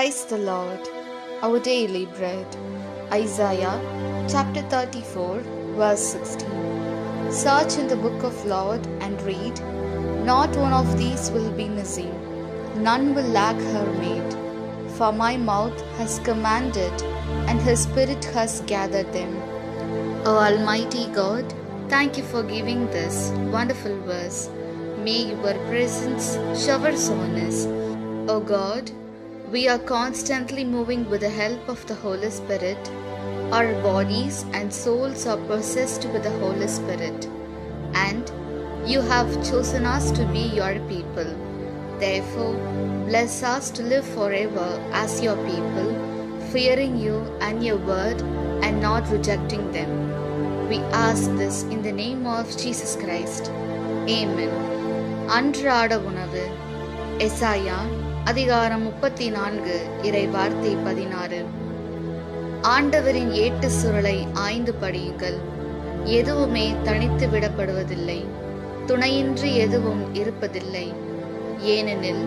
Praise the Lord. Our daily bread. Isaiah chapter 34 verse 16. Search in the book of Lord and read. Not one of these will be missing. None will lack her made. For my mouth has commanded and his spirit has gathered them. O Almighty God, thank you for giving this wonderful verse. May your presence showers on us. O God, we are constantly moving with the help of the Holy Spirit. Our bodies and souls are possessed with the Holy Spirit. And you have chosen us to be your people. Therefore, bless us to live forever as your people, fearing you and your word and not rejecting them. We ask this in the name of Jesus Christ. Amen. அன்றாட உணவு. எசாயா அதிகாரம் 34 இறை வார்த்தை 16. ஆண்டவரின் ஏட்டு சுருளை ஆய்ந்து படியுங்கள். எதுவுமே தனித்து விடப்படுவதில்லை, துணையின்றி எதுவும் இருப்பதில்லை. ஏனெனில்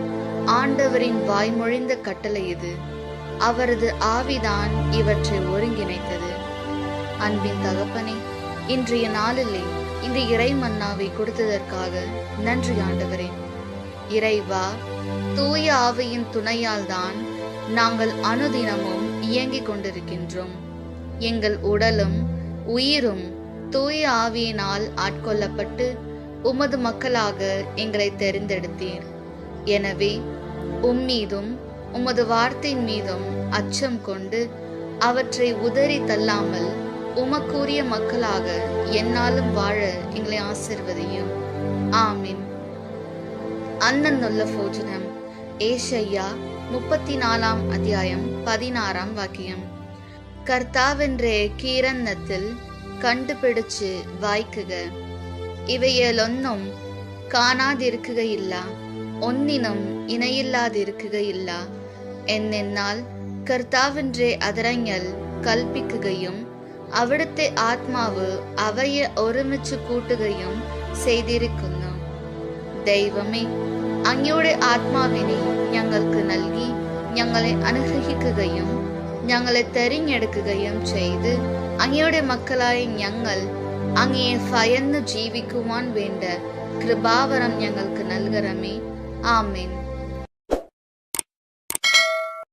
ஆண்டவரின் வாய்மொழிந்த கட்டளை இது, அவரது ஆவிதான் இவற்றை ஒருங்கிணைத்தது. அன்பின் தகப்பனே, இன்றைய நாளிலே இந்த இறை மன்னாவை கொடுத்ததற்காக நன்றி ஆண்டவரே. இறைவா, தூய ஆவியின் துணையால் தான் நாங்கள் அனுதினமும் இயங்கிக் கொண்டிருக்கின்றோம். எங்கள் உடலும் உயிரும் தூய ஆவியினால் ஆட்கொள்ளப்பட்டு உமது மக்களாக எங்களை தெரிந்தெடுத்தீர். எனவே உம்மீதும் உமது வார்த்தையின் மீதும் அச்சம் கொண்டு அவற்றை உதறி தள்ளாமல் உமக்குரிய மக்களாக என்னாலும் வாழ எங்களை ஆசீர்வதியும். ஆமீன். അന്നുള്ള ഭോജനം. ഏശയ്യ 34 അധ്യായം 16 വാക്യം. കർത്താവിന്റെ കീരന്നത്തിൽ കണ്ടുപിടിച്ച് വായിക്കുക. ഇവയിലൊന്നും കാണാതിരിക്കുകയില്ല, ഒന്നിനും ഇണയില്ലാതിരിക്കുകയില്ല. എന്നാൽ കർത്താവിന്റെ അതരങ്ങൾ കൽപ്പിക്കുകയും അവിടുത്തെ ആത്മാവ് അവയെ ഒരുമിച്ച് കൂട്ടുകയും ചെയ്തിരിക്കുന്നു. ദൈവമേ, അങ്ങയുടെ ആത്മാവിനെ ഞങ്ങൾക്ക് നൽകി ഞങ്ങളെ അനുഗ്രഹിക്കുകയും ഞങ്ങളെ തെരഞ്ഞെടുക്കുകയും ചെയ്ത് അങ്ങയുടെ മക്കളായ ഞങ്ങൾ അങ്ങയെ ഭയന്ന് ജീവിക്കുവാൻ വേണ്ട കൃപാവരം ഞങ്ങൾക്ക് നൽകണമേ. ആമേൻ.